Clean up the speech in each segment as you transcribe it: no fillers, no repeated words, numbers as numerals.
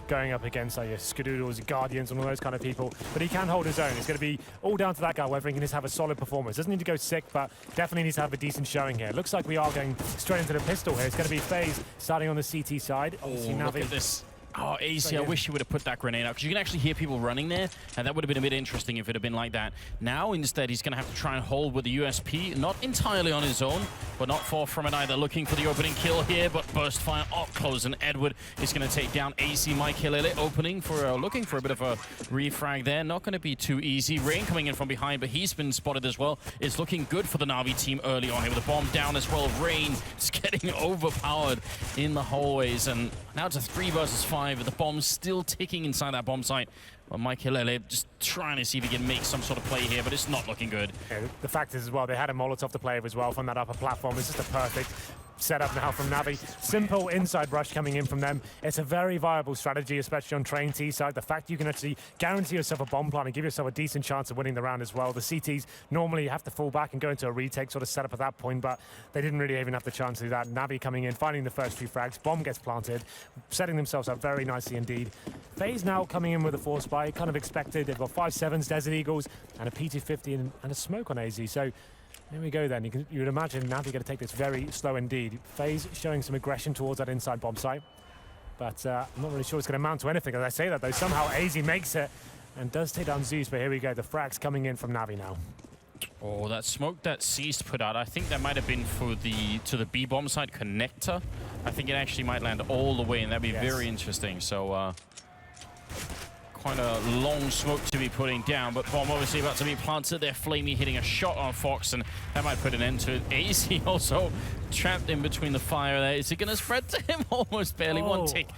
going up against like your Skadoodles, your Guardians, and all those kind of people. But he can hold his own. It's going to be all down to that guy, whether he can just have a solid performance. Doesn't need to go sick, but definitely needs to have a decent showing here. Looks like we are going straight into the pistol here. It's going to be FaZe starting on the CT side. Oh, look at this. Oh, AC, I wish you would have put that grenade out, because you can actually hear people running there, and that would have been a bit interesting if it had been like that. Now, instead, he's going to have to try and hold with the USP, not entirely on his own, but not far from it either. Looking for the opening kill here, but burst fire up close, and Edward is going to take down AC. My HLTV opening for, looking for a bit of a refrag there. Not going to be too easy. Rain coming in from behind, but he's been spotted as well. It's looking good for the Na'Vi team early on here with a bomb down as well. Rain is getting overpowered in the hallways, and now it's a 3 versus 5 with the bombs still ticking inside that bomb site. Well, Mike HLTV just trying to see if he can make some sort of play here, but it's not looking good. Yeah, the fact is as well, they had a Molotov to play with as well from that upper platform. It's just a perfect setup now from Navi. Simple inside rush coming in from them. It's a very viable strategy, especially on train T side. The fact you can actually guarantee yourself a bomb plant and give yourself a decent chance of winning the round as well. The CTs normally have to fall back and go into a retake sort of setup at that point, but they didn't really even have the chance to do that. Navi coming in, finding the first few frags. Bomb gets planted, setting themselves up very nicely indeed. FaZe now coming in with a force buy, kind of expected. They've got 5.7s, Desert Eagles, and a P250 and a smoke on AZ. So here we go then. You would imagine Navi going to take this very slow indeed. FaZe showing some aggression towards that inside bomb site. But I'm not really sure it's going to amount to anything as I say that though. Somehow AZ makes it and does take down Zeus, but here we go. The frags coming in from Navi now. Oh, that smoke that Seized put out, I think that might have been for to the B bomb site connector. I think it actually might land all the way, and that'd be very interesting. So quite a long smoke to be putting down, but bomb obviously about to be planted there. Flamey hitting a shot on Fox, and that might put an end to it. AC also trapped in between the fire there. Is it going to spread to him? Almost barely. One tick,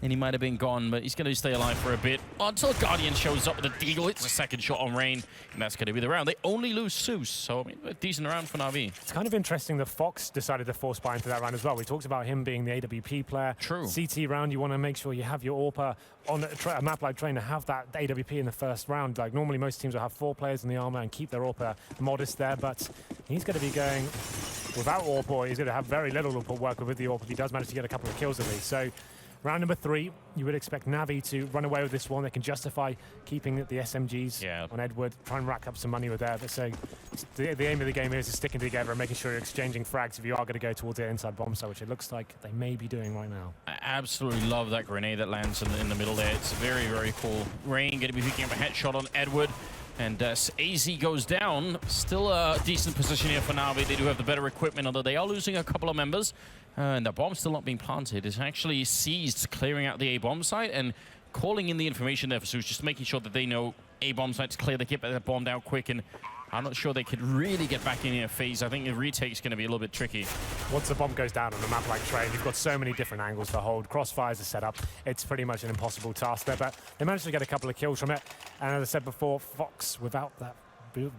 and he might have been gone, but he's going to stay alive for a bit until Guardian shows up with a deagle. It's a second shot on Rain, and that's going to be the round. They only lose Zeus, so I mean, a decent round for Na'Vi. It's kind of interesting that Fox decided to force buy into that round as well. We talked about him being the AWP player. True. CT round, you want to make sure you have your AWPer on a map like Train to have that AWP in the first round. Like normally most teams will have 4 players in the armor and keep their AWPer modest there, but he's going to be going without AWPer. He's going to have very little AWPer work with the AWPer if he does manage to get a couple of kills at least. So round number 3, you would expect Navi to run away with this one. They can justify keeping the SMGs on Edward, try and rack up some money with that. So the aim of the game is sticking together and making sure you're exchanging frags if you are going to go towards the inside bomb site, which it looks like they may be doing right now. I absolutely love that grenade that lands in the middle there. It's very, very cool. Rain going to be picking up a headshot on Edward. And AZ goes down. Still a decent position here for Navi. They do have the better equipment, although they are losing a couple of members. And the bomb's still not being planted. It's actually Seized clearing out the A bomb site and calling in the information there for Zeus, just making sure that they know A bomb site's clear. They get that bomb down quick, and I'm not sure they could really get back in here. FaZe, I think the retake's going to be a little bit tricky. Once the bomb goes down on a map like Train, you've got so many different angles to hold. Crossfires are set up. It's pretty much an impossible task there, but they managed to get a couple of kills from it. And as I said before, Fox, without that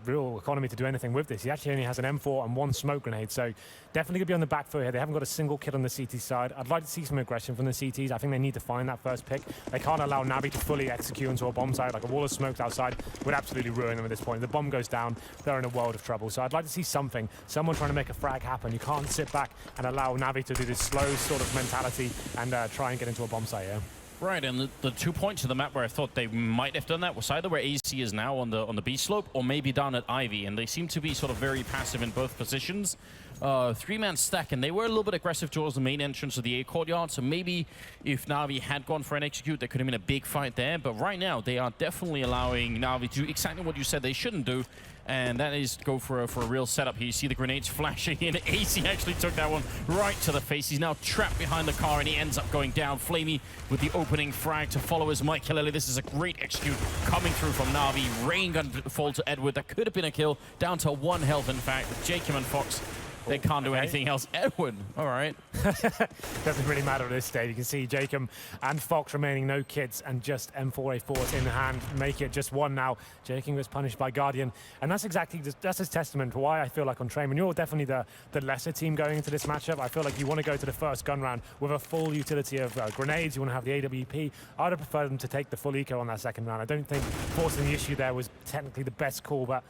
real economy to do anything with this, he actually only has an M4 and 1 smoke grenade, so definitely going to be on the back foot here. They haven't got a single kid on the CT side. I'd like to see some aggression from the CTs. I think they need to find that first pick. They can't allow Navi to fully execute into a bomb site. Like a wall of smokes outside would absolutely ruin them at this point. The bomb goes down, they're in a world of trouble. So I'd like to see something, someone trying to make a frag happen. You can't sit back and allow Navi to do this slow sort of mentality and try and get into a bomb site here. Right, and the 2 points of the map where I thought they might have done that was either where AC is now on the B slope, or maybe down at Ivy, and they seem to be sort of very passive in both positions. 3-man stack, and they were a little bit aggressive towards the main entrance of the A courtyard, so maybe if Na'Vi had gone for an execute, there could have been a big fight there, but right now they are definitely allowing Na'Vi to do exactly what you said they shouldn't do, and that is go for a real setup here. You see the grenades flashing in. AC actually took that one right to the face. He's now trapped behind the car, and he ends up going down. Flamey with the opening frag to follow his Mike HLTV. This is a great execute coming through from Na'Vi. Rain gun fall to Edward. That could have been a kill, down to 1 health in fact. Jacob and Fox, they can't do anything else. Edward, all right. Doesn't really matter at this stage. You can see Jacob and Fox remaining no kids and just M4A4s in hand. Make it just 1 now. Jacob was punished by Guardian. And that's exactly, that's his testament to why I feel like on Train, when you're definitely the lesser team going into this matchup, I feel like you want to go to the first gun round with a full utility of grenades. You want to have the AWP. I'd have preferred them to take the full eco on that second round. I don't think forcing the issue there was technically the best call, but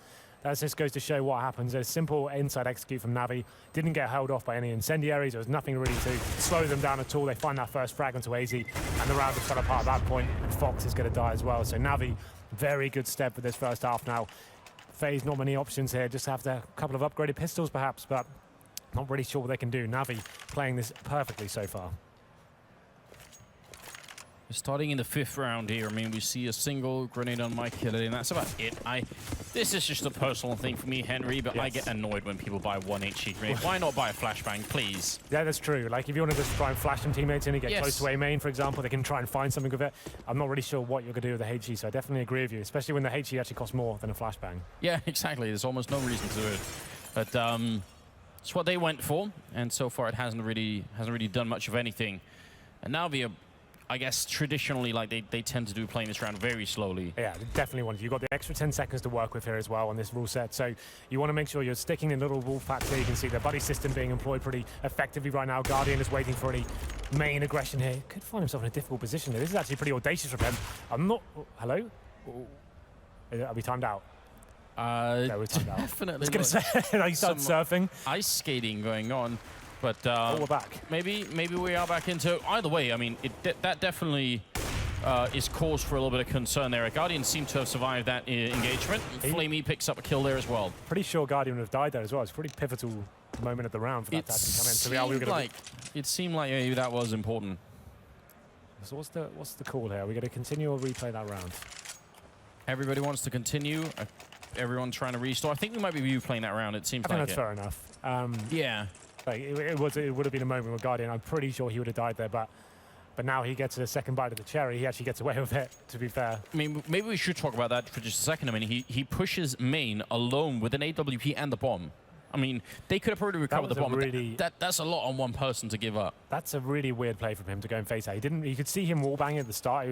that just goes to show what happens. A simple inside execute from Navi. Didn't get held off by any incendiaries. There was nothing really to slow them down at all. They find that first frag onto AZ, and the round just fell apart at that point. And Fox is going to die as well. So Navi, very good step for this first half now. FaZe, not many options here. Just have a couple of upgraded pistols perhaps, but not really sure what they can do. Navi playing this perfectly so far. Starting in the 5th round here, I mean, we see a single grenade on my killer, and that's about it. This is just a personal thing for me, Henry, but yes. I get annoyed when people buy 1 HE grenade. Why not buy a flashbang, please? Yeah, that's true. Like, if you want to just try and flash some teammates in and get close to A main, for example, they can try and find something with it. I'm not really sure what you're going to do with the HE, so I definitely agree with you, especially when the HE actually costs more than a flashbang. Yeah, exactly. There's almost no reason to do it. But it's what they went for, and so far it hasn't really done much of anything. And now I guess traditionally, like they tend to do playing this round very slowly. Yeah, definitely want to. You've got the extra 10 seconds to work with here as well on this rule set. So you want to make sure you're sticking in little wolf packs here. You can see the buddy system being employed pretty effectively right now. Guardian is waiting for any main aggression here. Could find himself in a difficult position here. This is actually pretty audacious from him. I'm not... hello? Are we timed out? No, we're timed out. Definitely. I was going to say, like, you started surfing. Ice skating going on. But we're back. Maybe we are back into... Either way, I mean, that definitely is cause for a little bit of concern there. Guardian seemed to have survived that engagement. Flamey picks up a kill there as well. Pretty sure Guardian would have died there as well. It's a pretty pivotal moment of the round for that to actually come in. So it seemed like maybe that was important. So what's the call here? Are we going to continue or replay that round? Everybody wants to continue. Everyone trying to restore. I think we might be replaying that round. It seems like that's fair enough. Yeah. Like it would have been a moment with Guardian. I'm pretty sure he would have died there, but now he gets a second bite of the cherry. He actually gets away with it, to be fair. I mean, maybe we should talk about that for just a second. I mean, he pushes main alone with an AWP and the bomb. I mean, they could have probably recovered the bomb. Really, that's a lot on one person to give up. That's a really weird play from him to go and face that. He didn't. You could see him wallbanging at the start.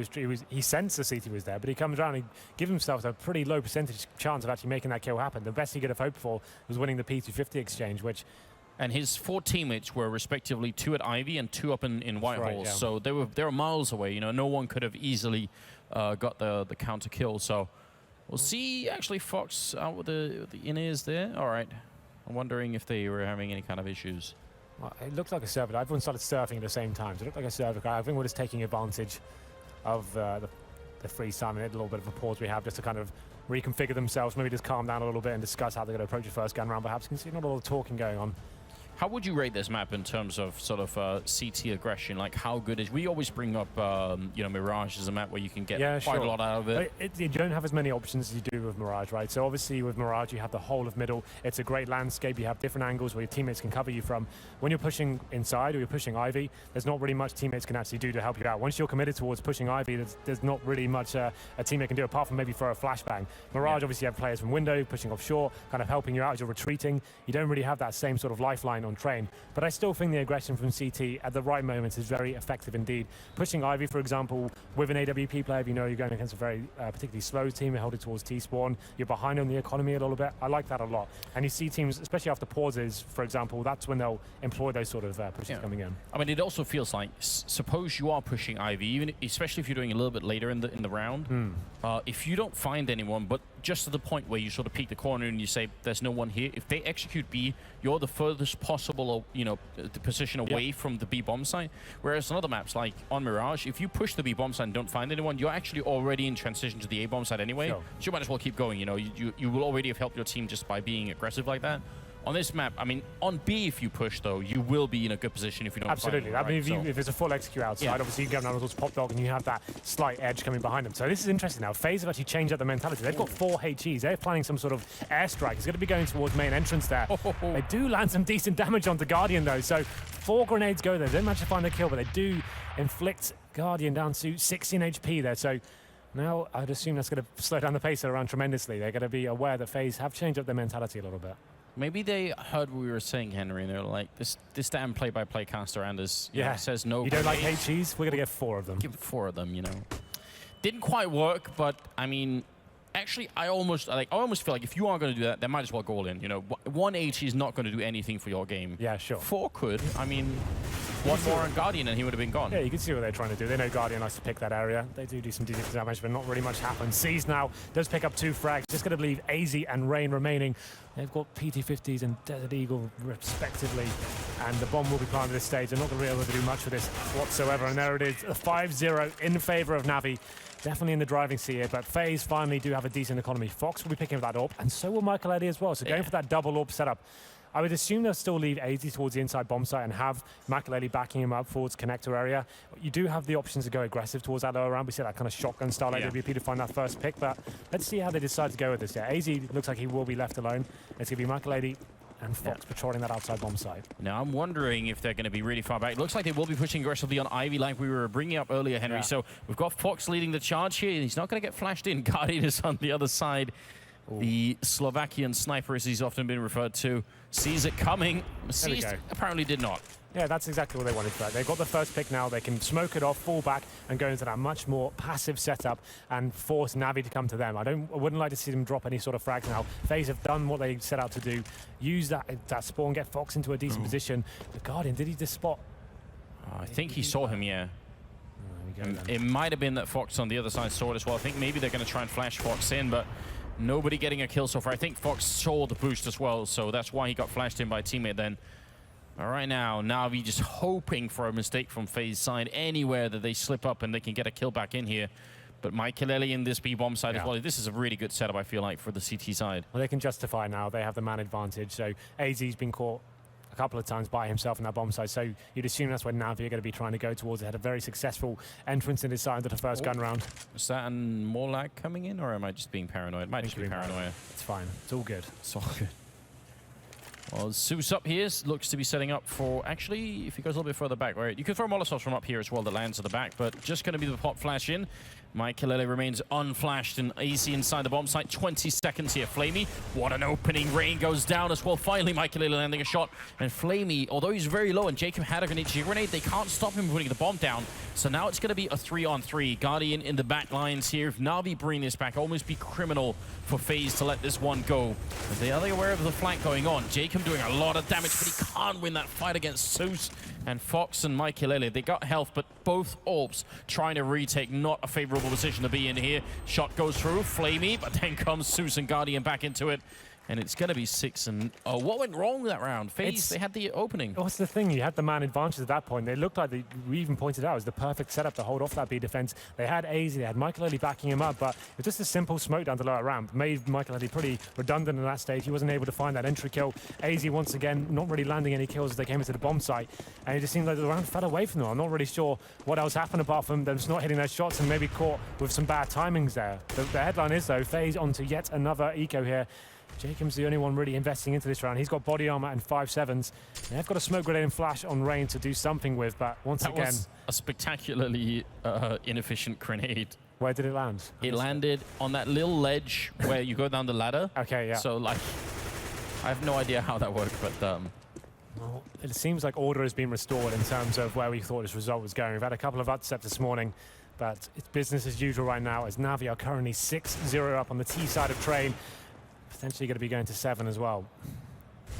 He sensed the CT was there, but he comes around and gives himself a pretty low percentage chance of actually making that kill happen. The best he could have hoped for was winning the P250 exchange, which. And his 4 teammates were respectively 2 at Ivy and 2 up in Whitehall. Right, yeah. So they were miles away. You know, no one could have easily got the counter kill. So we'll see. Actually, Fox out with the in-ears there. All right. I'm wondering if they were having any kind of issues. Well, it looked like a server. Everyone started surfing at the same time. So it looked like a server guy. I think we're just taking advantage of the free time and a little bit of a pause we have just to kind of reconfigure themselves, maybe just calm down a little bit and discuss how they're going to approach the first gun round. Perhaps you can see not a lot of talking going on. How would you rate this map in terms of sort of CT aggression? Like, how good is... We always bring up, you know, Mirage as a map where you can get quite a lot out of it. You don't have as many options as you do with Mirage, right? So obviously with Mirage, you have the whole of middle. It's a great landscape. You have different angles where your teammates can cover you from. When you're pushing inside or you're pushing Ivy, there's not really much teammates can actually do to help you out. Once you're committed towards pushing Ivy, there's not really much a teammate can do apart from maybe throw a flashbang. Mirage, obviously, you have players from window pushing offshore, kind of helping you out as you're retreating. You don't really have that same sort of lifeline on train. But I still think the aggression from CT at the right moments is very effective indeed. Pushing Ivy, for example, with an AWP player, if you know you're going against a very particularly slow team, held it towards T-spawn, you're behind on the economy a little bit. I like that a lot. And you see teams, especially after pauses, for example, that's when they'll employ those sort of pushes coming in. I mean, it also feels like, suppose you are pushing Ivy, even especially if you're doing a little bit later in the round, if you don't find anyone, but just to the point where you sort of peek the corner and you say, there's no one here, if they execute B, you're the furthest possible, you know, the position away from the B bomb site. Whereas on other maps, like on Mirage, if you push the B bomb site and don't find anyone, you're actually already in transition to the A bomb site anyway. So you might as well keep going, you know. You will already have helped your team just by being aggressive like that. On this map, I mean, on B, if you push, though, you will be in a good position if you don't find anyone, I mean, if there's a full execute outside, obviously you can go down towards Pop Dog and you have that slight edge coming behind them. So this is interesting now. FaZe have actually changed up the mentality. They've got 4 HEs. They're planning some sort of airstrike. It's going to be going towards main entrance there. They do land some decent damage onto Guardian, though. So 4 grenades go there. They don't manage to find the kill, but they do inflict Guardian down to 16 HP there. So now I'd assume that's going to slow down the pace around tremendously. They're going to be aware that FaZe have changed up their mentality a little bit. Maybe they heard what we were saying, Henry, and they're like, this damn play-by-play caster Anders says no. You don't like HEs? We're going to get 4 of them. Give 4 of them, you know. Didn't quite work, but, I mean, actually, I almost feel like if you are going to do that, they might as well go all in. You know, 1 HE is not going to do anything for your game. Yeah, sure. 4 could. I mean, one more on Guardian and he would have been gone. Yeah, you can see what they're trying to do. They know Guardian likes to pick that area. They do some decent damage, but not really much happens. Seas now does pick up 2 frags. Just going to leave AZ and Rain remaining. They've got PT-50s and Desert Eagle respectively, and the bomb will be planted at this stage. They're not going to be able to do much with this whatsoever, and there it is, a 5-0 in favor of Navi. Definitely in the driving seat here, but FaZe finally do have a decent economy. Fox will be picking up that AWP, and so will Michael Eddy as well. So going for that double AWP setup. I would assume they'll still leave AZ towards the inside bomb site and have Michael Eddy backing him up towards connector area. You do have the options to go aggressive towards that lower round. We see that kind of shotgun style AWP to find that first pick, but let's see how they decide to go with this. Yeah, AZ looks like he will be left alone. It's going to be Michael Eddy and Fox patrolling that outside bomb site. Now, I'm wondering if they're going to be really far back. It looks like they will be pushing aggressively on Ivy like we were bringing up earlier, Henry. So we've got Fox leading the charge here. He's not going to get flashed in. Guardian is on the other side. Ooh. The Slovakian sniper, as he's often been referred to, sees it coming. Sees apparently did not. Yeah, that's exactly what they wanted for that. They've got the first pick now. They can smoke it off, fall back, and go into that much more passive setup and force Navi to come to them. I wouldn't like to see them drop any sort of frags now. FaZe have done what they set out to do. Use that spawn, get Fox into a decent position. The Guardian, did he just spot? I think he saw him, yeah. It might have been that Fox on the other side saw it as well. I think maybe they're going to try and flash Fox in, but nobody getting a kill so far. I think Fox saw the boost as well, so that's why he got flashed in by a teammate then. All right, now Navi just hoping for a mistake from FaZe side anywhere that they slip up and they can get a kill back in here. But Michael in this B-bomb side as well. This is a really good setup, I feel like, for the CT side. Well, they can justify now. They have the man advantage. So AZ's been caught a couple of times by himself in that bomb side. So you'd assume that's where Navi are going to be trying to go towards. They had a very successful entrance in his side into the first gun round. Is that more lag coming in, or am I just being paranoid? It might just be paranoia. It's fine. It's all good. It's all good. Well, Zeus up here looks to be setting up for, actually, if he goes a little bit further back, right? You can throw Molotovs from up here as well that lands at the back, but just going to be the pop flash in. Michael remains unflashed and AC inside the bomb site. 20 seconds here. Flamey, what an opening. Rain goes down as well. Finally, Michael landing a shot. And Flamey, although he's very low and Jacob had a grenade, they can't stop him from putting the bomb down. So now it's going to be a 3-on-3. Guardian in the back lines here. If Navi bring this back, almost be criminal for FaZe to let this one go. But they are aware of the flank going on. Jacob doing a lot of damage, but he can't win that fight against Zeus. And Fox and Michael, they got health, but both AWPs trying to retake. Not a favorable position to be in here. Shot goes through, Flamey, but then comes Zeus and Guardian back into it. And it's going to be 6 and... Oh, what went wrong that round? FaZe, they had the opening. What's the thing? You had the man advantage at that point. They looked like, we even pointed out, it was the perfect setup to hold off that B defense. They had AZ, they had Michael backing him up, but it was just a simple smoke down the lower ramp. Made Michael pretty redundant in that stage. He wasn't able to find that entry kill. AZ, once again, not really landing any kills as they came into the bomb site. And it just seemed like the round fell away from them. I'm not really sure what else happened apart from them just not hitting their shots and maybe caught with some bad timings there. The headline is, though, FaZe onto yet another eco here. Jacob's the only one really investing into this round. He's got body armor and 5.7s. They've got a smoke grenade and flash on Rain to do something with, but once again... was a spectacularly inefficient grenade. Where did it land? It landed on that little ledge where you go down the ladder. Okay, yeah. So, like, I have no idea how that worked, but... Well, it seems like order has been restored in terms of where we thought this result was going. We've had a couple of upsets this morning, but it's business as usual right now as Navi are currently 6-0 up on the T side of Train. Potentially going to be going to 7 as well.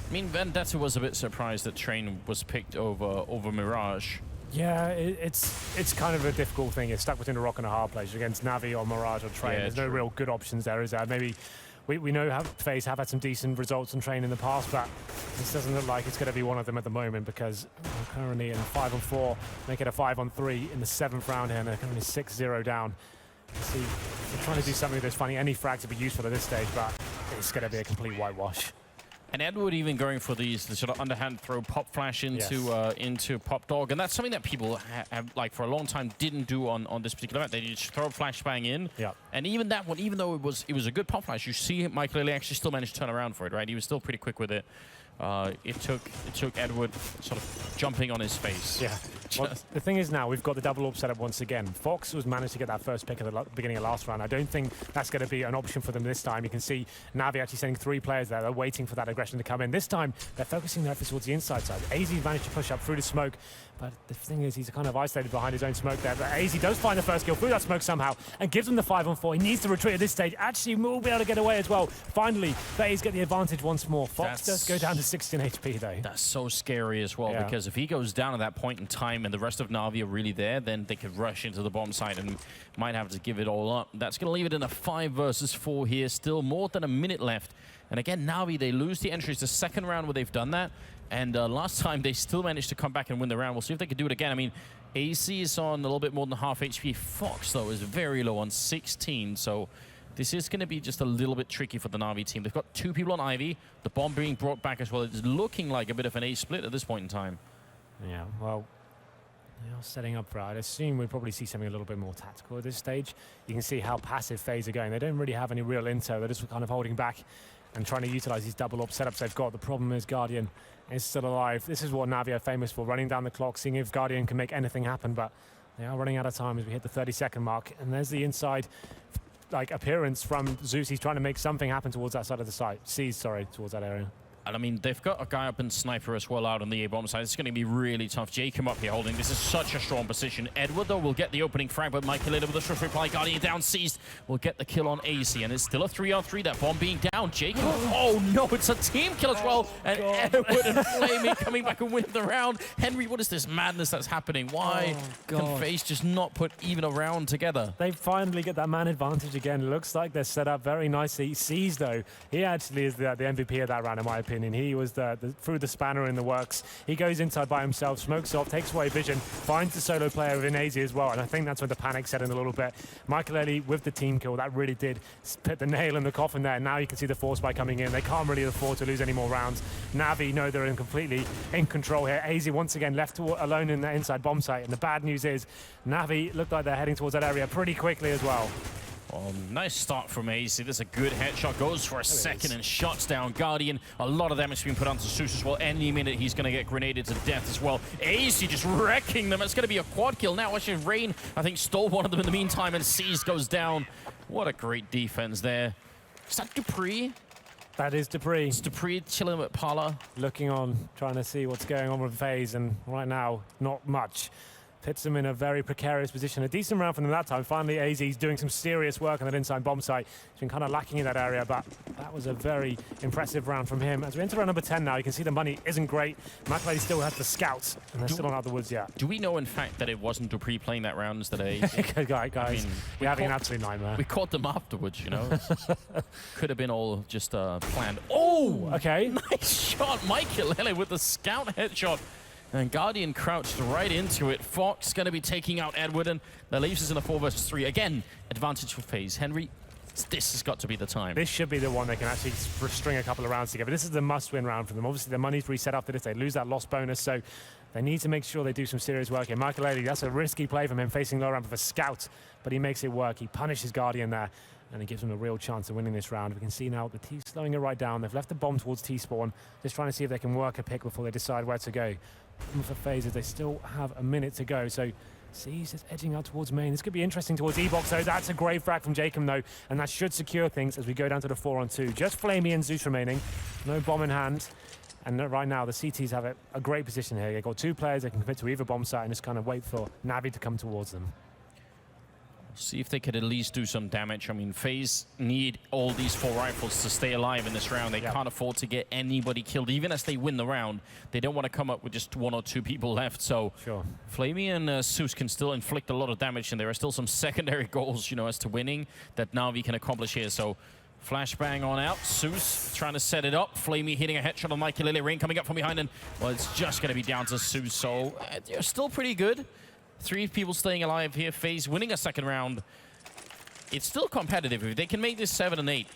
I mean, Vendetta was a bit surprised that Train was picked over Mirage. Yeah, it's kind of a difficult thing. It's stuck between a rock and a hard place against Navi or Mirage or Train. There's no real good options there, is there? Maybe we know how FaZe have had some decent results on Train in the past, but this doesn't look like it's going to be one of them at the moment because we're currently in a 5-on-4, make it a 5-on-3 in the 7th round here, and they're currently 6-0 down. See, they're trying to do something that's finding any frag to be useful at this stage, but it's going to be a complete whitewash. And Edward even going for the sort of underhand throw pop flash into pop dog, and that's something that people have like for a long time didn't do on this particular map. They just throw a flashbang in, and even that one, even though it was a good pop flash, you see Michael actually still managed to turn around for it, right? He was still pretty quick with it. It took Edward sort of jumping on his face. Yeah. Well, the thing is now we've got the double AWP setup once again. Fox was managed to get that first pick at the beginning of last round. I don't think that's going to be an option for them this time. You can see Navi actually sending 3 players there. They're waiting for that aggression to come in. This time they're focusing their efforts towards the inside side. AZ managed to push up through the smoke, but the thing is he's kind of isolated behind his own smoke there. But AZ does find the first kill through that smoke somehow and gives them the 5-on-4. He needs to retreat at this stage. Actually will be able to get away as well. Finally, FaZe get the advantage once more. Fox does go down to 16 HP though. That's so scary as well, because if he goes down at that point in time and the rest of Na'Vi are really there, then they could rush into the bomb site and might have to give it all up. That's going to leave it in a 5 versus 4 here. Still more than a minute left. And again, Na'Vi, they lose the entry. It's the second round where they've done that. And last time, they still managed to come back and win the round. We'll see if they can do it again. I mean, AC is on a little bit more than half HP. Fox, though, is very low on 16. So this is going to be just a little bit tricky for the Na'Vi team. They've got 2 people on Ivy. The bomb being brought back as well. It's looking like a bit of an A split at this point in time. Yeah, well, they are setting up for it. I'd assume we'd probably see something a little bit more tactical at this stage. You can see how passive FaZe are going. They don't really have any real intel. They're just kind of holding back and trying to utilize these double up setups they've got. The problem is Guardian is still alive. This is what Na'Vi are famous for, running down the clock, seeing if Guardian can make anything happen, but they are running out of time as we hit the 30-second mark. And there's the inside appearance from Zeus. He's trying to make something happen towards that side of the site. Towards that area. And I mean, they've got a guy up in Sniper as well out on the A-bomb side. It's going to be really tough. Jacob up here holding. This is such a strong position. Edward, though, will get the opening frag, but Michael with a swift reply. Guardian down, seized. Will get the kill on AC, and it's still a 3-on-3. That bomb being down. Jacob. Oh, no, it's a team kill as well. And Edward and Flamey coming back and winning the round. Henry, what is this madness that's happening? Why can FaZe just not put even a round together? They finally get that man advantage again. It looks like they're set up very nicely. Sees, though, he actually is the MVP of that round, in my opinion. He was through the spanner in the works. He goes inside by himself, smokes off, takes away vision, finds the solo player within AZ as well, and I think that's when the panic set in a little bit. Michael Ellie with the team kill, that really did put the nail in the coffin there. Now you can see the force by coming in. They can't really afford to lose any more rounds. Na'Vi know they're completely in control here. AZ once again left alone in the inside bomb site, and the bad news is Na'Vi look like they're heading towards that area pretty quickly as well. Oh, nice start from AC. There's a good headshot. Goes for a second and shuts down Guardian. A lot of damage being put onto Zeus as well. Any minute he's going to get grenaded to death as well. AC just wrecking them. It's going to be a quad kill now. Actually, Rain, I think, stole one of them in the meantime, and Seized goes down. What a great defense there. Is that Dupree? That is Dupree. It's Dupree chilling with Pala. Looking on, trying to see what's going on with FaZe, and right now, not much. Puts them in a very precarious position. A decent round from them that time. Finally, AZ's doing some serious work on that inside bomb site. He's been kind of lacking in that area, but that was a very impressive round from him. As we enter round number 10 now, you can see the money isn't great. McLeod still has the scouts, and they're still not out of the woods yet. Do we know, in fact, that it wasn't Dupree playing that round instead of Guys, I mean, we're having an absolute nightmare. We caught them afterwards, you know. Could have been all just planned. Oh, okay. Nice shot, Michael with the scout headshot. And Guardian crouched right into it. Fox going to be taking out Edward, and that leaves us in a 4 versus 3. Again, advantage for FaZe. Henry, this has got to be the time. This should be the one they can actually string a couple of rounds together. This is the must-win round for them. Obviously, the money's reset after this. They lose that loss bonus, so they need to make sure they do some serious work here. Michael Eddie, that's a risky play from him, facing low ramp with a scout, but he makes it work. He punishes Guardian there, and it gives them a real chance of winning this round. We can see now the T slowing it right down. They've left the bomb towards T-spawn, just trying to see if they can work a pick before they decide where to go. For FaZe, they still have a minute to go, so Seas is edging out towards main. This could be interesting towards E-box, though. That's a great frag from Jacob, though, and that should secure things as we go down to the 4-on-2. Just Flamey and Zeus remaining. No bomb in hand. And right now, the CTs have a great position here. They've got 2 players they can commit to either bomb site and just kind of wait for Navi to come towards them. See if they could at least do some damage. I mean, FaZe need all these 4 rifles to stay alive in this round. They can't afford to get anybody killed. Even as they win the round, they don't want to come up with just 1 or 2 people left. So Flamey and Zeus can still inflict a lot of damage, and there are still some secondary goals, you know, as to winning that Navi can accomplish here. So flashbang on out. Zeus trying to set it up. Flamey hitting a headshot on Mikey Lily. Rain coming up from behind, and well, it's just going to be down to Zeus. So they're still pretty good. 3 people staying alive here. FaZe winning a second round. It's still competitive. If they can make this 7 and 8,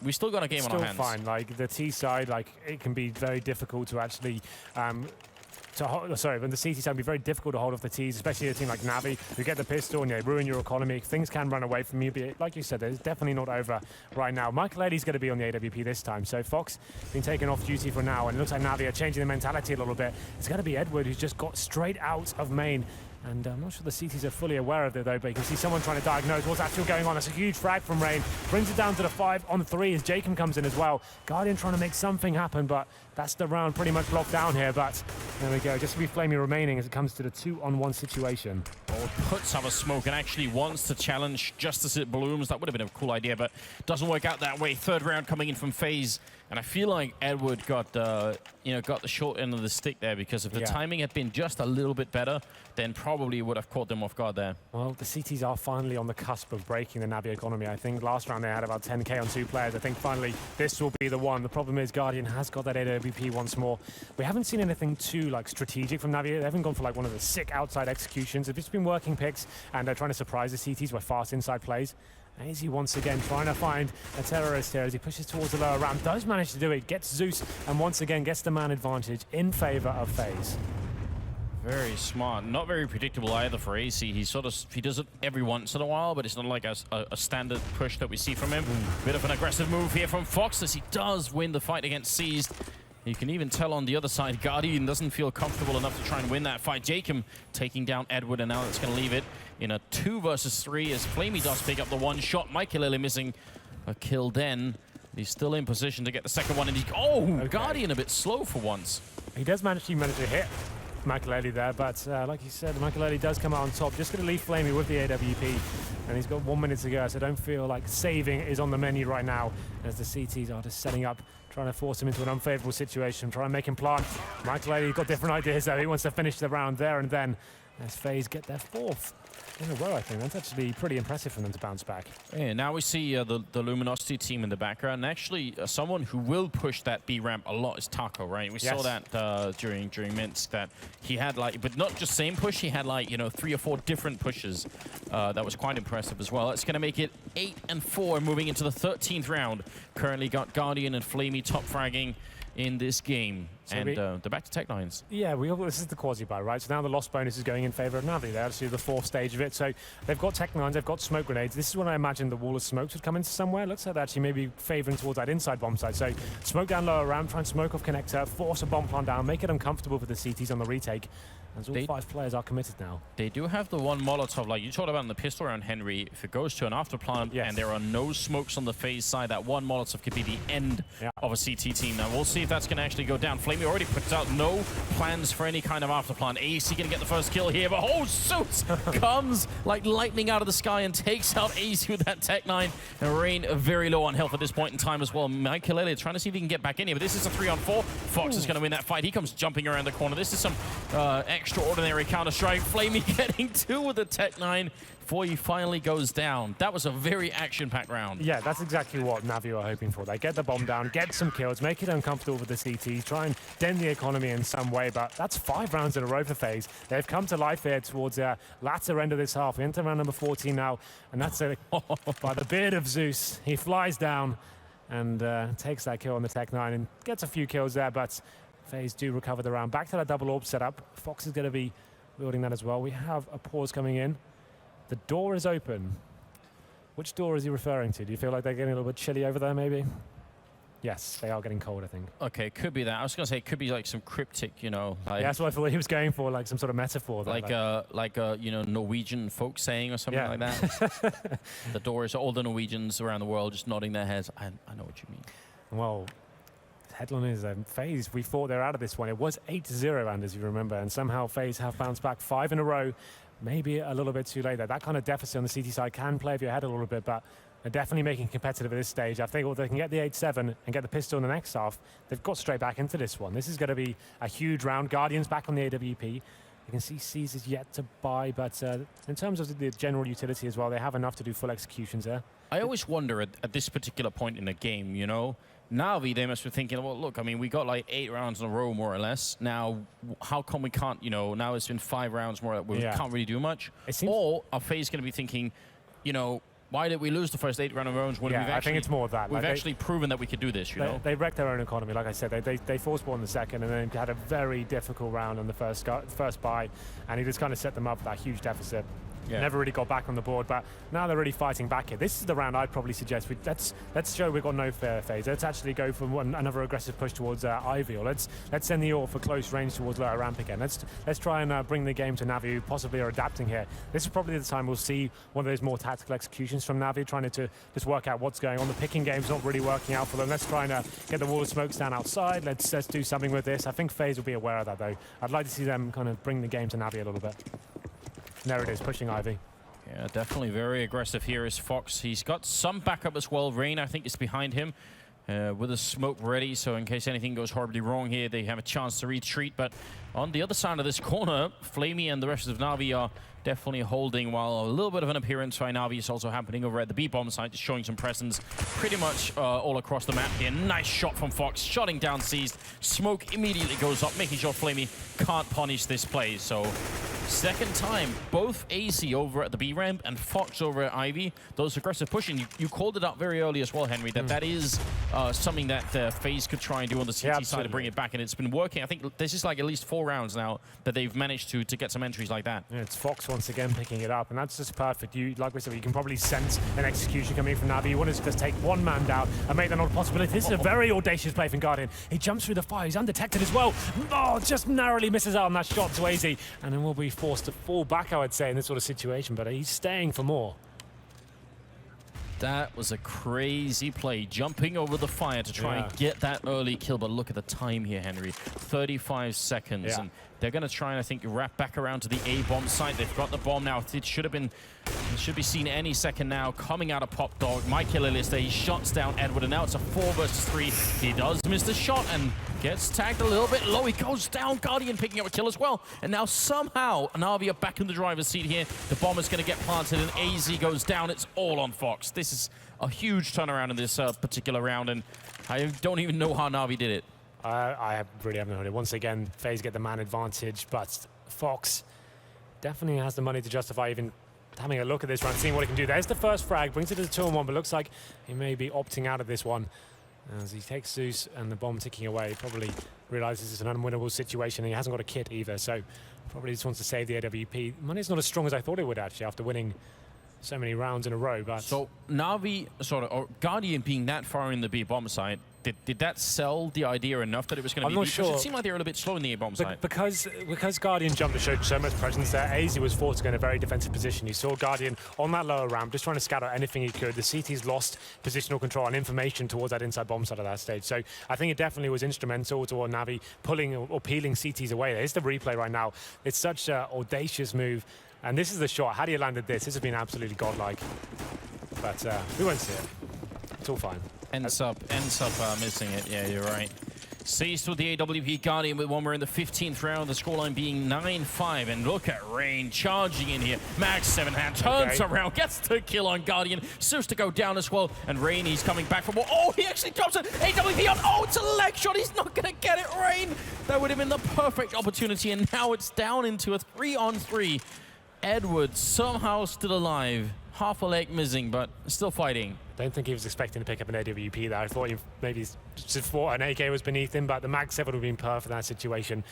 we still got a game on our hands. Still fine. Like the T side, like it can be very difficult to actually. When the CT side can be very difficult to hold off the Ts, especially a team like Navi, who get the pistol and ruin your economy. Things can run away from you, but like you said, it's definitely not over right now. Michael Eddy's going to be on the AWP this time, so Fox been taken off duty for now, and it looks like Navi are changing the mentality a little bit. It's going to be Edward, who's just got straight out of main. And I'm not sure the CTs are fully aware of it, though, but you can see someone trying to diagnose what's actually going on. It's a huge frag from Rain. Brings it down to the 5-on-3 as Jacob comes in as well. Guardian trying to make something happen, but that's the round pretty much locked down here. But there we go. Just to be Flamey remaining as it comes to the 2-on-1 situation. Oh, puts up a smoke and actually wants to challenge just as it blooms. That would have been a cool idea, but doesn't work out that way. 3rd round coming in from FaZe. And I feel like Edward got, you know, got the short end of the stick there, because if the timing had been just a little bit better, then probably would have caught them off guard there. Well, the CTs are finally on the cusp of breaking the Navi economy. I think last round they had about 10k on 2 players. I think finally this will be the one. The problem is Guardian has got that AWP once more. We haven't seen anything too like strategic from Navi. They haven't gone for like one of the sick outside executions. They've just been working picks, and they're trying to surprise the CTs with fast inside plays. Easy once again trying to find a terrorist here as he pushes towards the lower ramp. Does manage to do it, gets Zeus, and once again gets the man advantage in favor of FaZe. Very smart. Not very predictable either for AC. He does it every once in a while, but it's not like a standard push that we see from him. Bit of an aggressive move here from Fox as he does win the fight against Seized. You can even tell on the other side, Guardian doesn't feel comfortable enough to try and win that fight. Jacob taking down Edward, and now that's going to leave it in a 2 versus 3 as Flamey does pick up the 1 shot. Michael missing a kill then. He's still in position to get the second one, and Guardian a bit slow for once. He does manage to hit Michael there, but like you said, Michael does come out on top. Just going to leave Flamey with the AWP, and he's got 1 minute to go, so I don't feel like saving is on the menu right now as the CTs are just setting up, trying to force him into an unfavorable situation, trying to make him plant. Michael got different ideas though. He wants to finish the round there and then as FaZe get their 4th in a row. I think that's actually pretty impressive for them to bounce back. Yeah, now we see the Luminosity team in the background. And actually, someone who will push that B ramp a lot is Taco, right? We saw that during Minsk, that he had like, but not just same push, he had like, you know, 3 or 4 different pushes. That was quite impressive as well. It's going to make it 8 and 4 moving into the 13th round. Currently got Guardian and Flamey top fragging in this game. So and they're back to Tech9s. Yeah, this is the quasi-buy, right? So now the loss bonus is going in favor of Navi. They're actually the 4th stage of it. So they've got Tech9s, they've got smoke grenades. This is when I imagine the wall of smokes would come into somewhere. Looks like they're actually maybe favoring towards that inside bomb side. So smoke down lower ramp, try and smoke off connector, force a bomb plant down, make it uncomfortable for the CTs on the retake. As all 5 players are committed now. They do have the 1 Molotov, like you talked about in the pistol round, Henry. If it goes to an after plant and there are no smokes on the FaZe side, that 1 Molotov could be the end of a CT team. Now we'll see if that's going to actually go down. Flamey already puts out no plans for any kind of after plant. AC going to get the first kill here, but Zeus comes like lightning out of the sky and takes out AC with that Tech9. And Rain very low on health at this point in time as well. Michael trying to see if he can get back in here, but this is a 3-on-4. Fox is going to win that fight. He comes jumping around the corner. This is some extraordinary Counter-Strike. Flamey getting 2 with the Tech9 before he finally goes down. That was a very action-packed round. Yeah, that's exactly what Navi are hoping for. They get the bomb down, get some kills, make it uncomfortable for the CTs, try and dent the economy in some way, but that's 5 rounds in a row for FaZe. They've come to life here towards the latter end of this half. We enter round number 14 now, and that's by the beard of Zeus. He flies down and takes that kill on the Tech9 and gets a few kills there, but FaZe do recover the round. Back to that double orb setup. Fox is going to be wielding that as well. We have a pause coming in. The door is open. Which door is he referring to? Do you feel like they're getting a little bit chilly over there, maybe? Yes, they are getting cold, I think. Okay, could be that. I was going to say it could be like some cryptic, you know. Like, yeah, that's what I thought he was going for, like some sort of metaphor. Like you know, Norwegian folk saying or something like that. The door is all the Norwegians around the world just nodding their heads. I know what you mean. Well, headline is FaZe. We thought they're out of this one. It was 8-0, and as you remember, and somehow FaZe have bounced back 5 in a row. Maybe a little bit too late there. That kind of deficit on the CT side can play if you're ahead a little bit, but they're definitely making competitive at this stage. I think if they can get the 8-7 and get the pistol in the next half, they've got straight back into this one. This is going to be a huge round. Guardians back on the AWP. You can see Caesar's yet to buy, but in terms of the general utility as well, they have enough to do full executions there. I always wonder at this particular point in the game, you know, Navi, they must be thinking, well, look, I mean, we got like 8 rounds in a row, more or less. Now, how come we can't, you know, now it's been 5 rounds more, we can't really do much? Or are FaZe going to be thinking, you know, why did we lose the first 8 rounds when I think it's more of that. We've actually proven that we could do this, you know? They wrecked their own economy, like I said. They forced ball in the second and then had a very difficult round on the first buy, and he just kind of set them up for that huge deficit. Never really got back on the board, but now they're really fighting back here. This is the round I'd probably suggest. Let's show we've got no fair FaZe. Let's actually go for another aggressive push towards Ivy, or let's send the AWP for close range towards lower ramp again. Let's try and bring the game to Navi, who possibly are adapting here. This is probably the time we'll see one of those more tactical executions from Navi, trying to just work out what's going on. The picking game's not really working out for them. Let's try and get the wall of smokes down outside. Let's do something with this. I think FaZe will be aware of that, though. I'd like to see them kind of bring the game to Navi a little bit. There it is, pushing Ivy. Yeah, definitely very aggressive here is Fox. He's got some backup as well. Rain, I think, is behind him. with the smoke ready, so in case anything goes horribly wrong here, they have a chance to retreat. But on the other side of this corner, Flamey and the rest of Na'Vi are definitely holding, while a little bit of an appearance by Na'Vi is also happening over at the B-bomb side, just showing some presence pretty much all across the map here. Nice shot from Fox, shutting down Seized. Smoke immediately goes up, making sure Flamey can't punish this play. So second time, both AC over at the B ramp and Fox over at Ivy, those aggressive pushing. You called it out very early as well, Henry, that is something that FaZe could try and do on the CT side to bring it back, and it's been working. I think this is like at least 4 rounds now that they've managed to get some entries like that. Yeah, it's Fox once again picking it up, and that's just perfect. Like we said, you can probably sense an execution coming from Navi. You want to just take one man down and make that not a possibility. This is a very audacious play from Guardian. He jumps through the fire. He's undetected as well. Oh, just narrowly misses out on that shot to AZ, and then will be forced to fall back, I would say, in this sort of situation, but he's staying for more. That was a crazy play, jumping over the fire to try and get that early kill, but look at the time here, Henry. 35 seconds, and they're going to try and, I think, wrap back around to the A-bomb site. They've got the bomb now. It should be seen any second now. Coming out of Pop Dog, my killer list there. He shuts down Edward, and now it's a 4 versus 3. He does miss the shot and gets tagged a little bit low. He goes down. Guardian picking up a kill as well. And now somehow Na'Vi are back in the driver's seat here. The bomb is going to get planted, and AZ goes down. It's all on Fox. This is a huge turnaround in this particular round, and I don't even know how Na'Vi did it. I really haven't heard it. Once again, FaZe get the man advantage, but Fox definitely has the money to justify even having a look at this round, seeing what he can do. There's the first frag, brings it to the 2-on-1, but looks like he may be opting out of this one. As he takes Zeus and the bomb ticking away, he probably realizes it's an unwinnable situation, and he hasn't got a kit either, so probably just wants to save the AWP. Money's not as strong as I thought it would, actually, after winning so many rounds in a row. But so Na'Vi, or Guardian being that far in the B-bomb side, did that sell the idea enough that it was going to be? I'm not sure. It seemed like they were a little bit slow in the A-bomb side. Because Guardian jumped and showed so much presence there, AZ was forced to go in a very defensive position. You saw Guardian on that lower ramp, just trying to scatter anything he could. The CT's lost positional control and information towards that inside bomb side of that stage. So I think it definitely was instrumental toward Navi pulling or peeling CTs away. There's the replay right now. It's such an audacious move. And this is the shot. Had he landed this, this has been absolutely godlike. But we won't see it. It's all fine. Ends up missing it. Yeah, you're right. Seized with the AWP. Guardian with one. We're in the 15th round. The scoreline being 9-5. And look at Rain charging in here. Max 7-hand turns around, gets the kill on Guardian. Zeus to go down as well. And Rain, he's coming back for more. Oh, he actually drops an AWP on. Oh, it's a leg shot. He's not going to get it, Rain. That would have been the perfect opportunity. And now it's down into a 3-on-3. Edward somehow still alive. Half a leg missing, but still fighting. Don't think he was expecting to pick up an AWP there. I thought he maybe just thought an AK was beneath him, but the Mag 7 would have been perfect in that situation.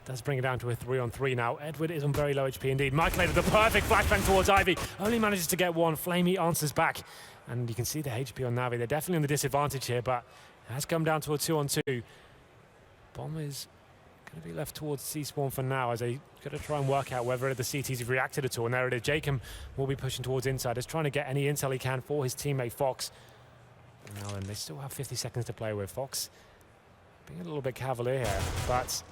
Does bring it down to a 3-on-3 now. Edward is on very low HP indeed. Michael with the perfect flashbang towards Ivy. Only manages to get one. Flamey answers back. And you can see the HP on Navi. They're definitely on the disadvantage here, but it has come down to a 2-on-2. Bomb is going to be left towards C-spawn for now, as they got to try and work out whether the CTs have reacted at all. And there it is. Jacob will be pushing towards inside. He's trying to get any intel he can for his teammate Fox. Now, and they still have 50 seconds to play with. Fox being a little bit cavalier here, but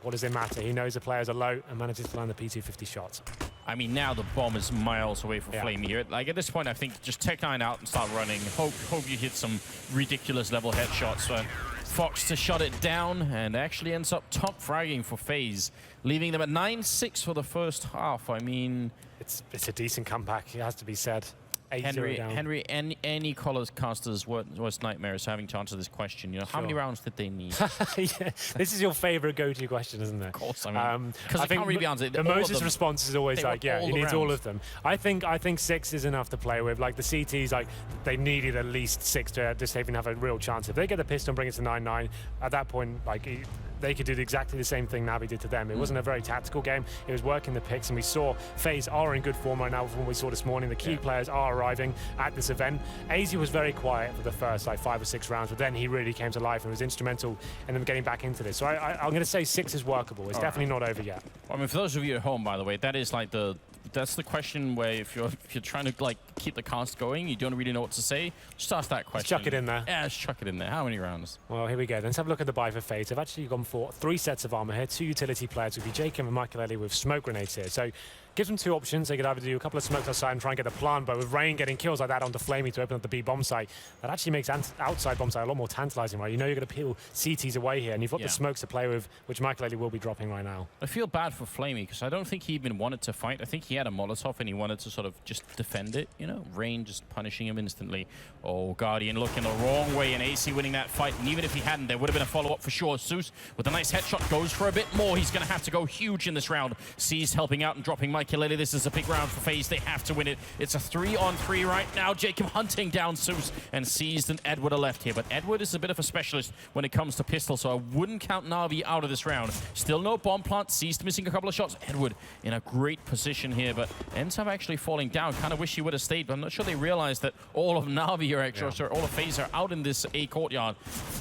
what does it matter? He knows the players are low and manages to land the P250 shots. I mean, now the bomb is miles away from Flame here. Like, at this point, I think just take 9 out and start running. Hope you hit some ridiculous level headshots. So Fox to shut it down, and actually ends up top fragging for FaZe, leaving them at 9-6 for the first half. I mean, it's a decent comeback, it has to be said. Henry, any colors casters' worst nightmares having to answer this question. You know, how many rounds did they need? Yeah, this is your favorite go-to question, isn't it? Of course, I mean, because I can't really be answered. The Moses response is always like, yeah, he needs all of them. I think 6 is enough to play with. Like the CTs, like they needed at least 6 to just even have a real chance. If they get the pistol and bring it to 9-9, at that point, like they could do exactly the same thing Navi did to them. It wasn't a very tactical game. It was working the picks, and we saw FaZe are in good form right now from what we saw this morning. The key players are arriving at this event. AZ was very quiet for the first 5 or 6 rounds, but then he really came to life and was instrumental in them getting back into this. So I'm going to say 6 is workable. It's definitely not over yet. I mean, for those of you at home, by the way, that is like that's the question where if you're trying to like keep the cast going, you don't really know what to say, just ask that question. Just chuck it in there. Yeah, just chuck it in there. How many rounds? Well, here we go. Let's have a look at the buy for FaZe. They've actually gone for 3 sets of armor here, 2 utility players with Jacob and Michael with smoke grenades here. So gives them two options. They could either do a couple of smokes outside and try and get the plant, but with Rain getting kills like that onto Flamey to open up the B bomb site, that actually makes outside bomb site a lot more tantalizing, right? You know you're going to peel CTs away here, and you've got the smokes to play with, which Michael will be dropping right now. I feel bad for Flamey, because I don't think he even wanted to fight. I think he had a Molotov, and he wanted to sort of just defend it, you know? Rain just punishing him instantly. Oh, Guardian looking the wrong way, and AC winning that fight, and even if he hadn't, there would have been a follow-up for sure. Zeus with a nice headshot goes for a bit more. He's going to have to go huge in this round. Seized helping out and dropping Michael. This is a big round for FaZe. They have to win it. It's a 3-on-3 right now. Jacob hunting down Zeus, and Seized and Edward are left here. But Edward is a bit of a specialist when it comes to pistol, so I wouldn't count Na'Vi out of this round. Still no bomb plant. Seized missing a couple of shots. Edward in a great position here, but ends up actually falling down. Kind of wish he would have stayed, but I'm not sure they realized that all of Na'Vi are actually, sorry, all of FaZe are out in this A courtyard.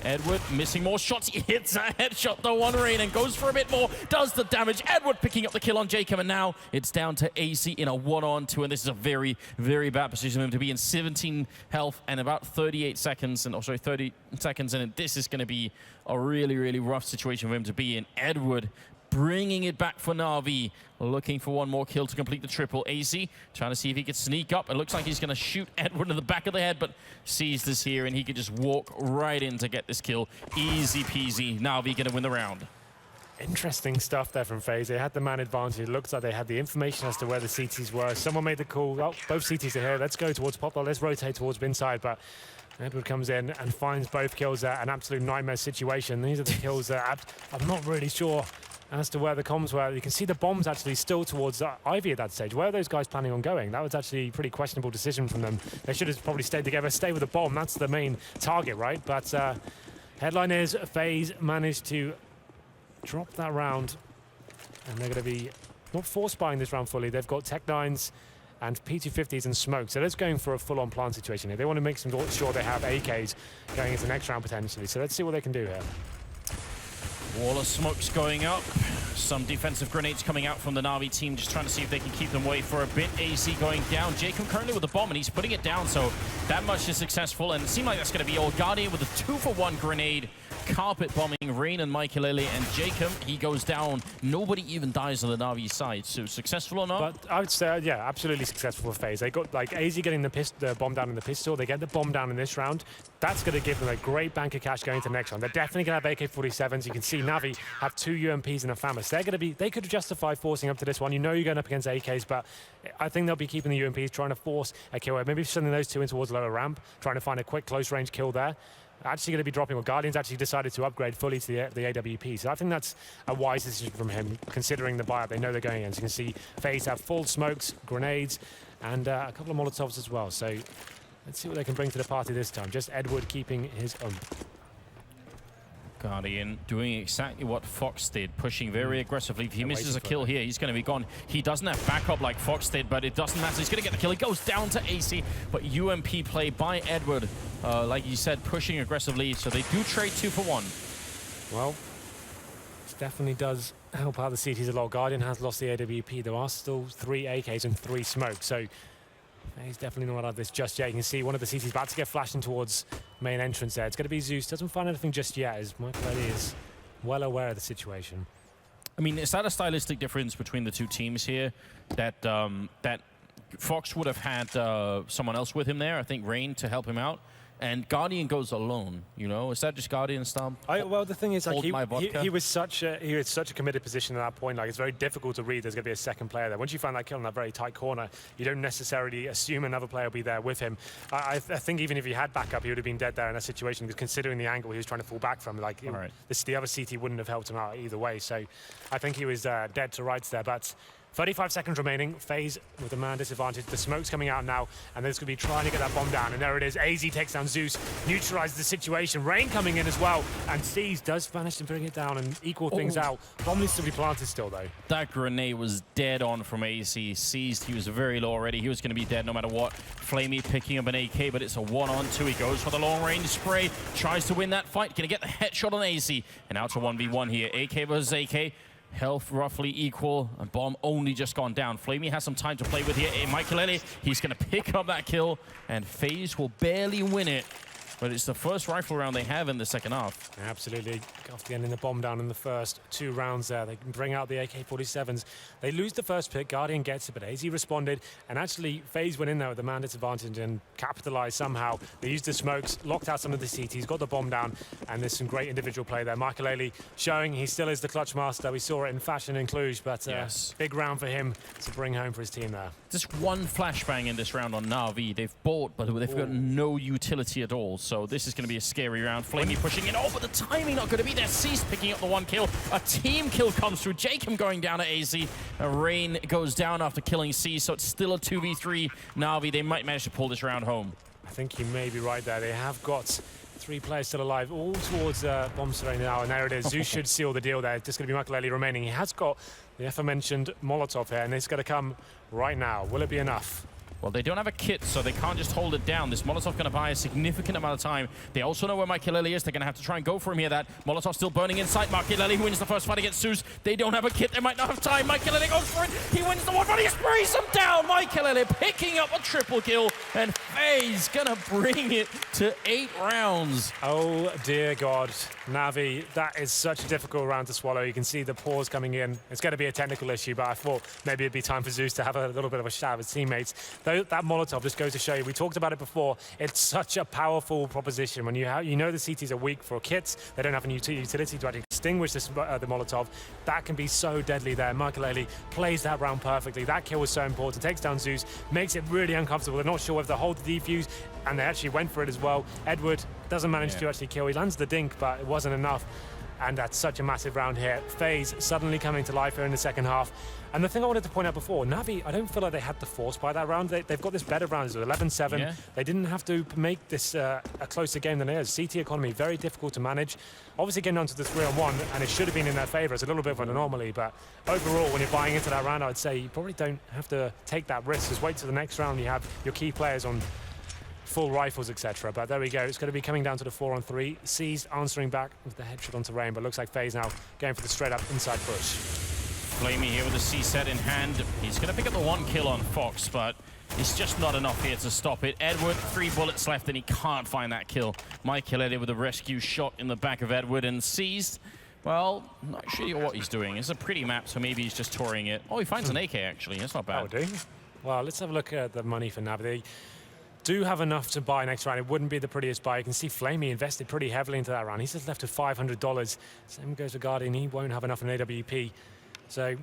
Edward missing more shots. He hits a headshot though on Rain and goes for a bit more. Does the damage. Edward picking up the kill on Jacob, and now it's down to AC in a 1-on-2, and this is a very, very bad position for him to be in. 17 health and about 38 seconds, and 30 seconds, and this is going to be a really, really rough situation for him to be in. Edward bringing it back for Na'Vi, looking for one more kill to complete the triple. AC trying to see if he could sneak up. It looks like he's going to shoot Edward in the back of the head, but Seized this here, and he could just walk right in to get this kill. Easy peasy. Na'Vi going to win the round. Interesting stuff there from FaZe. They had the man advantage. It looks like they had the information as to where the CTs were. Someone made the call. Oh, both CTs are here. Let's go towards Poplar. Let's rotate towards inside. But Edward comes in and finds both kills there. An absolute nightmare situation. These are the kills that I'm not really sure as to where the comms were. You can see the bombs actually still towards Ivy at that stage. Where are those guys planning on going? That was actually a pretty questionable decision from them. They should have probably stayed together, stay with the bomb. That's the main target, right? But headline is FaZe managed to drop that round, and they're going to be not force buying this round fully. They've got Tech 9s and P250s and smoke, so they're going for a full-on plant situation here. They want to make sure they have AKs going into the next round potentially, so let's see what they can do here. Wall of smokes going up. Some defensive grenades coming out from the Na'Vi team, just trying to see if they can keep them away for a bit. AC going down. Jacob currently with the bomb, and he's putting it down, so that much is successful, and it seemed like that's going to be all. Guardian with a 2-for-1 grenade. Carpet bombing Rain and Michael, and Jacob, he goes down. Nobody even dies on the Na'Vi side, so successful or not? But I would say, yeah, absolutely successful for FaZe. They got, like, AZ getting the bomb down in the pistol. They get the bomb down in this round. That's going to give them a great bank of cash going into the next round. They're definitely going to have AK-47s. You can see Na'Vi have 2 UMPs and a FAMAS. They're going to be, they could justify forcing up to this one. You know you're going up against AKs, but I think they'll be keeping the UMPs, trying to force a kill. Maybe sending those 2 in towards lower ramp, trying to find a quick close-range kill there. Actually going to be dropping, or Guardians actually decided to upgrade fully to the AWP. So I think that's a wise decision from him, considering the buyout they know they're going against. You can see FaZe have full smokes, grenades, and a couple of Molotovs as well. So let's see what they can bring to the party this time. Just Edward keeping his own. Guardian doing exactly what Fox did, pushing very aggressively. If he misses a kill here, he's going to be gone. He doesn't have backup like Fox did, but it doesn't matter. He's going to get the kill. He goes down to AC, but UMP play by Edward, like you said, pushing aggressively. So they do trade 2-for-1. Well, this definitely does help out the CTs a lot. Guardian has lost the AWP. There are still 3 AKs and 3 smokes, so he's definitely not out of this just yet. You can see one of the CTs about to get flashing towards main entrance there. It's going to be Zeus. Doesn't find anything just yet, as Michael is well aware of the situation. I mean, is that a stylistic difference between the two teams here? That that Fox would have had someone else with him there, I think Rain, to help him out. And Guardian goes alone, you know? Is that just Guardian style? Well, the thing is, like, he was such a committed position at that point. Like, it's very difficult to read. There's going to be a second player there. Once you find that kill in that very tight corner, you don't necessarily assume another player will be there with him. I think even if he had backup, he would have been dead there in that situation, because considering the angle he was trying to fall back from, like, the other CT wouldn't have helped him out either way. So I think he was dead to rights there. But 35 seconds remaining. FaZe with a man disadvantage. The smoke's coming out now, and they're going to be trying to get that bomb down. And there it is. AZ takes down Zeus, neutralizes the situation. Rain coming in as well, and Seized does manage to bring it down and equal things out. Bomb needs to be planted still, though. That grenade was dead on from AC. Seized, he was very low already. He was going to be dead no matter what. Flamey picking up an AK, but it's a 1-on-2. He goes for the long-range spray, tries to win that fight. Going to get the headshot on AC, and out to 1v1 here. AK versus AK. Health roughly equal, and bomb only just gone down. Flamey has some time to play with here. Michael, he's going to pick up that kill, and FaZe will barely win it. But it's the first rifle round they have in the second half. Absolutely. After getting the bomb down in the first 2 rounds there, they can bring out the AK-47s. They lose the first pick, Guardian gets it, but AZ responded, and actually FaZe went in there with the man disadvantage and capitalized somehow. They used the smokes, locked out some of the CTs, got the bomb down, and there's some great individual play there. Michael showing he still is the clutch master. We saw it in fashion in Cluj, but big round for him to bring home for his team there. Just one flashbang in this round on Na'Vi. They've bought, but they've got no utility at all. So this is going to be a scary round. Flamey pushing in. Oh, but the timing not going to be there. Ceased picking up the 1 kill. A team kill comes through. Jacob going down at AZ. Rain goes down after killing C, so it's still a 2v3. Na'Vi, they might manage to pull this round home. I think you may be right there. They have got 3 players still alive, all towards bomb terrain now, and there it is. Zeus should seal the deal there. Just going to be Michael remaining. He has got the aforementioned Molotov here, and it's going to come right now. Will it be enough? Well, they don't have a kit, so they can't just hold it down. This Molotov going to buy a significant amount of time. They also know where Makelele is. They're going to have to try and go for him here. That Molotov still burning inside. Makelele wins the first fight against Zeus. They don't have a kit. They might not have time. Makelele goes for it. He wins the one, but he sprays him down. Makelele picking up a triple kill, and FaZe going to bring it to 8 rounds. Oh, dear God. Navi, that is such a difficult round to swallow. You can see the pause coming in. It's going to be a technical issue, but I thought maybe it'd be time for Zeus to have a little bit of a shout at his teammates. That Molotov just goes to show you, we talked about it before, it's such a powerful proposition. When you know the CTs are weak for kits, they don't have any utility to actually extinguish this, the Molotov. That can be so deadly there. Michael plays that round perfectly. That kill was so important. Takes down Zeus, makes it really uncomfortable. They're not sure whether to hold the defuse, and they actually went for it as well. Edward doesn't manage to actually kill. He lands the dink, but it wasn't enough. And that's such a massive round here. FaZe suddenly coming to life here in the second half. And the thing I wanted to point out before, Navi, I don't feel like they had the force by that round. They've got this better round, 11-7. Yeah. They didn't have to make this a closer game than it is. CT economy, very difficult to manage. Obviously getting onto the 3-on-1, and it should have been in their favor. It's a little bit of an anomaly, but overall, when you're buying into that round, I'd say you probably don't have to take that risk. Just wait till the next round. You have your key players on full rifles, etc. But there we go. It's going to be coming down to the 4-on-3. Seized answering back with the headshot onto Rain, but looks like FaZe now going for the straight up inside push. Flamey here with the C set in hand. He's going to pick up the 1 kill on Fox, but it's just not enough here to stop it. Edward, 3 bullets left, and he can't find that kill. Michael with a rescue shot in the back of Edward, and Seized, well, not sure what he's doing. It's a pretty map, so maybe he's just touring it. Oh, he finds an AK, actually. That's not bad. Oh, do? Well, let's have a look at the money for Navi. They do have enough to buy next round. It wouldn't be the prettiest buy. You can see Flamey invested pretty heavily into that round. He's just left with $500. Same goes for Guardian. He won't have enough in AWP. So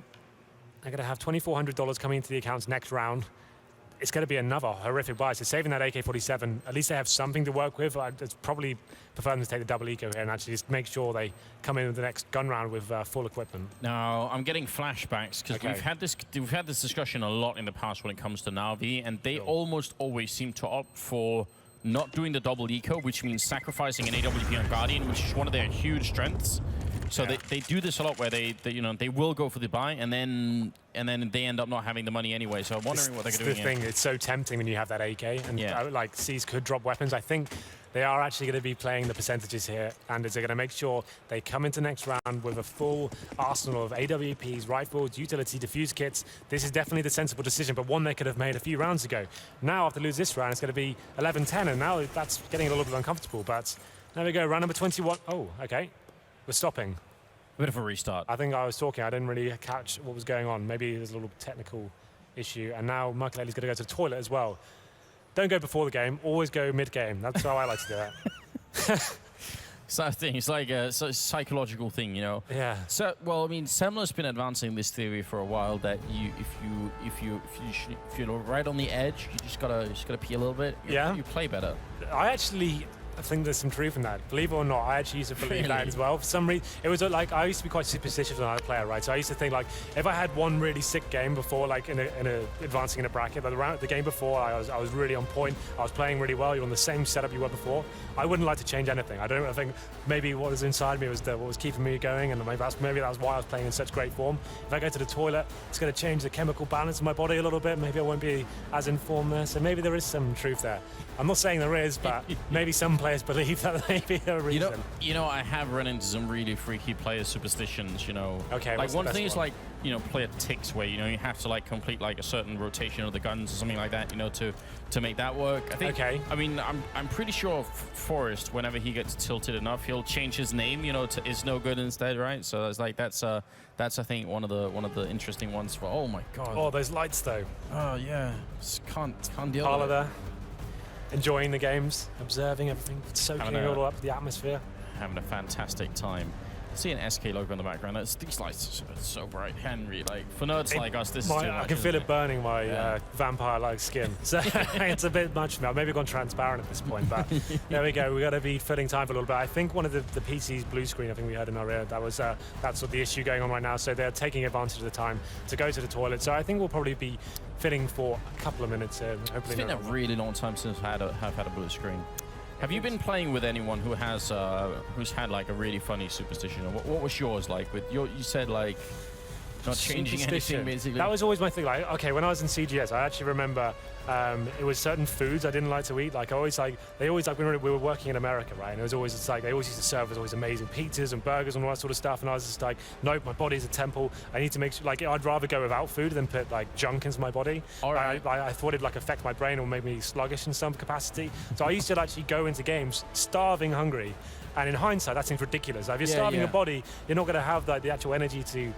they're going to have $2,400 coming into the accounts next round. It's going to be another horrific buy. So saving that AK-47, at least they have something to work with. I'd probably prefer them to take the double eco here and actually just make sure they come in with the next gun round with full equipment. No, I'm getting flashbacks because we've had this discussion a lot in the past when it comes to Na'Vi, and they almost always seem to opt for not doing the double eco, which means sacrificing an AWP on Guardian, which is one of their huge strengths. So they do this a lot where they will go for the buy and then they end up not having the money anyway. So I'm wondering what they're doing. It's the thing. It's so tempting when you have that AK, and like C's could drop weapons. I think they are actually going to be playing the percentages here, and they're going to make sure they come into next round with a full arsenal of AWPs, rifles, utility, diffuse kits. This is definitely the sensible decision, but one they could have made a few rounds ago. Now, after lose this round, it's going to be 11-10, and now that's getting a little bit uncomfortable. But there we go, round number 21. Oh, okay. We're stopping. A bit of a restart. I think I was talking. I didn't really catch what was going on. Maybe there's a little technical issue. And now Michael is going to go to the toilet as well. Don't go before the game. Always go mid-game. That's how I like to do it. It's that thing. It's like a psychological thing, you know. Yeah. So, well, I mean, Semler's been advancing this theory for a while that if you're right on the edge, you just gotta pee a little bit. You play better. I think there's some truth in that. Believe it or not, I actually used to believe that as well. For some reason, it was like I used to be quite superstitious when I was a player, right? So I used to think like if I had one really sick game before, like in a advancing in a bracket, but the game before I was really on point. I was playing really well. You're on the same setup you were before. I wouldn't like to change anything. I think maybe what was inside me was what was keeping me going, and maybe that was why I was playing in such great form. If I go to the toilet, it's going to change the chemical balance of my body a little bit. Maybe I won't be as in form there. So maybe there is some truth there. I'm not saying there is, but maybe some players players believe that may be a reason. You know, I have run into some really freaky player superstitions, you know. Okay, like one thing is one? like, you know, player ticks where, you know, you have to like complete like a certain rotation of the guns or something like that, you know, to make that work. I think, okay. I mean, I'm pretty sure Forrest, whenever he gets tilted enough, he'll change his name, you know, to Is No Good instead, right? So that's like, that's I think one of the interesting ones for, oh my God. Oh, those lights though. Oh yeah, just can't deal Parlor with it. there. Enjoying the games, observing everything, soaking it all up, the atmosphere. Having a fantastic time. See an SK logo in the background. These lights are so bright, Henry. Like for nerds like us, this is too much. I can feel it burning my vampire-like skin. So it's a bit much now. Maybe gone transparent at this point, but there we go. We got to be filling time for a little bit. I think one of the PC's blue screen, I think we heard in our ear, that was that's what the issue going on right now. So they're taking advantage of the time to go to the toilet. So I think we'll probably be filling for a couple of minutes. Hopefully, it's been a really long time since I've had a blue screen. Have you been playing with anyone who has who's had like a really funny superstition? What was yours like? With you said like not changing anything basically. That was always my thing. Like, okay, when I was in CGS, I actually remember it was certain foods I didn't like to eat. Like, they always like when we were working in America, right? And it was always just like they always used to serve us always amazing pizzas and burgers and all that sort of stuff. And I was just like, nope, my body's a temple. I need to make sure. Like, I'd rather go without food than put like junk into my body. All right. I thought it'd like affect my brain or make me sluggish in some capacity. So I used to actually go into games starving hungry. And in hindsight, that seems ridiculous. Like, if you're starving your body, you're not going to have the actual energy to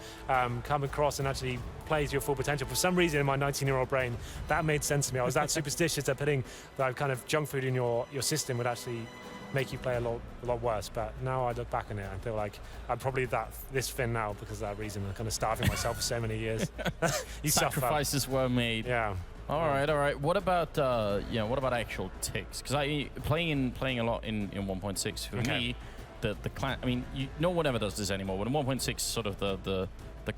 come across and actually play to your full potential. For some reason, in my 19-year-old brain, that made sense to me. I was that superstitious that putting that kind of junk food in your system would actually make you play a lot worse. But now I look back on it and feel like I'm probably this thin now because of that reason. I'm kind of starving myself for so many years. Sacrifices were made. Yeah. All right. What about what about actual ticks? Because I playing a lot in 1.6 for me, the clan. I mean, no one ever does this anymore. But in 1.6, sort of the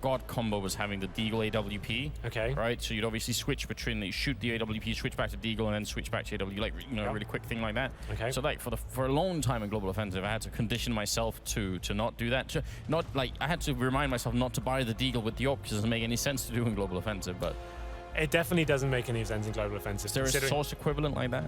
god combo was having the Deagle AWP. Okay. Right. So you'd obviously switch between you shoot the AWP, switch back to Deagle, and then switch back to AWP, like a really quick thing like that. Okay. So like for a long time in Global Offensive, I had to condition myself to not do that. Not like I had to remind myself not to buy the Deagle with the AWP because it doesn't make any sense to do in Global Offensive, but. It definitely doesn't make any sense in Global Offensive. Is there a source equivalent like that?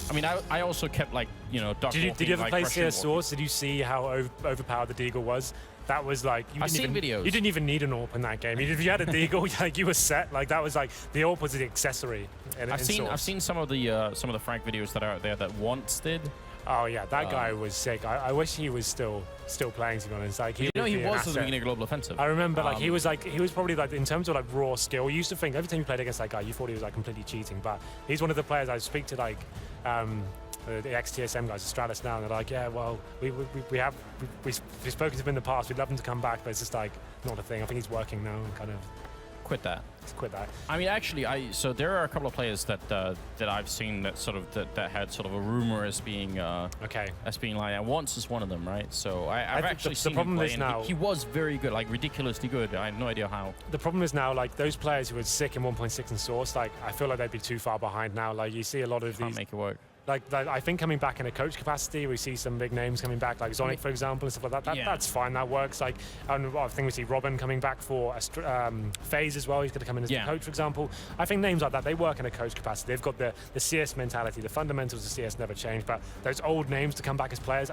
I mean, I also kept like, duck Did you ever like play Russian CS Source? Did you see how overpowered the Deagle was? That was like I've seen videos. You didn't even need an AWP in that game. If you had a Deagle, like you were set. Like that was like the AWP was the accessory. I've seen some of the Frank videos that are out there that once did. Oh yeah, that guy was sick. I wish he was still playing, to be honest. Like he was at the beginning of Global Offensive. I remember he was probably like in terms of like raw skill. You used to think every time you played against that guy, you thought he was like completely cheating. But he's one of the players I speak to like the ex-TSM guys, Stratus now, and they're like, yeah, well, we've spoken to him in the past. We'd love him to come back, but it's just like not a thing. I think he's working now and kind of quit that. I mean, actually, so there are a couple of players that I've seen that sort of that had sort of a rumor as being as being like that. Once is one of them, right? So I've actually seen him play, and he was very good, like ridiculously good. I have no idea how. The problem is now, like those players who were sick in 1.6 and Source, like I feel like they'd be too far behind now. Like you see a lot of Can't make it work. Like I think coming back in a coach capacity, we see some big names coming back, like Zonic, for example, and stuff like that. That's fine. That works. Like, and I think we see Robin coming back for FaZe as well. He's going to come in as the coach, for example. I think names like that, they work in a coach capacity. They've got the CS mentality. The fundamentals of CS never change. But those old names to come back as players,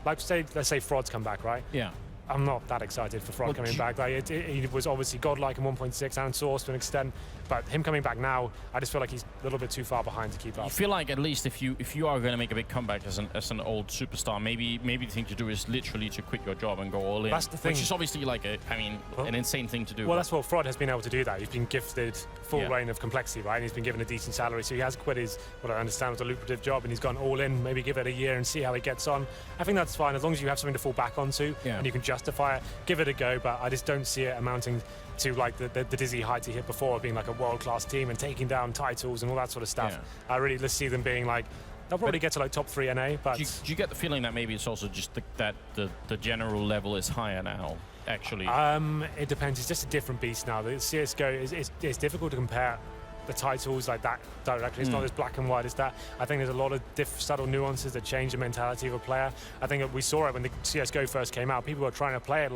let's say Fraud's come back, right? Yeah. I'm not that excited for Fraud coming back. Like he was obviously godlike in 1.6 and Source to an extent, but him coming back now, I just feel like he's a little bit too far behind to keep up. You feel like at least if you are going to make a big comeback as an old superstar, maybe the thing to do is literally to quit your job and go all in. That's the thing. Which is obviously like an insane thing to do. Well, that's what Fraud has been able to do. That he's been gifted full reign of complexity, right? And he's been given a decent salary, so he has quit his what I understand was a lucrative job, and he's gone all in. Maybe give it a year and see how he gets on. I think that's fine as long as you have something to fall back onto and you can justify it. Give it a go, but I just don't see it amounting to like the dizzy heights he hit before, being like a world-class team and taking down titles and all that sort of stuff. I really just see them being like they'll probably get to like top 3 NA, but do you get the feeling that maybe it's also just that the general level is higher now? Actually, it depends. It's just a different beast now. The CS:GO it's difficult to compare the titles like that directly. It's not as black and white as that. I think there's a lot of subtle nuances that change the mentality of a player. I think that we saw it when the CS:GO first came out. People were trying to play it like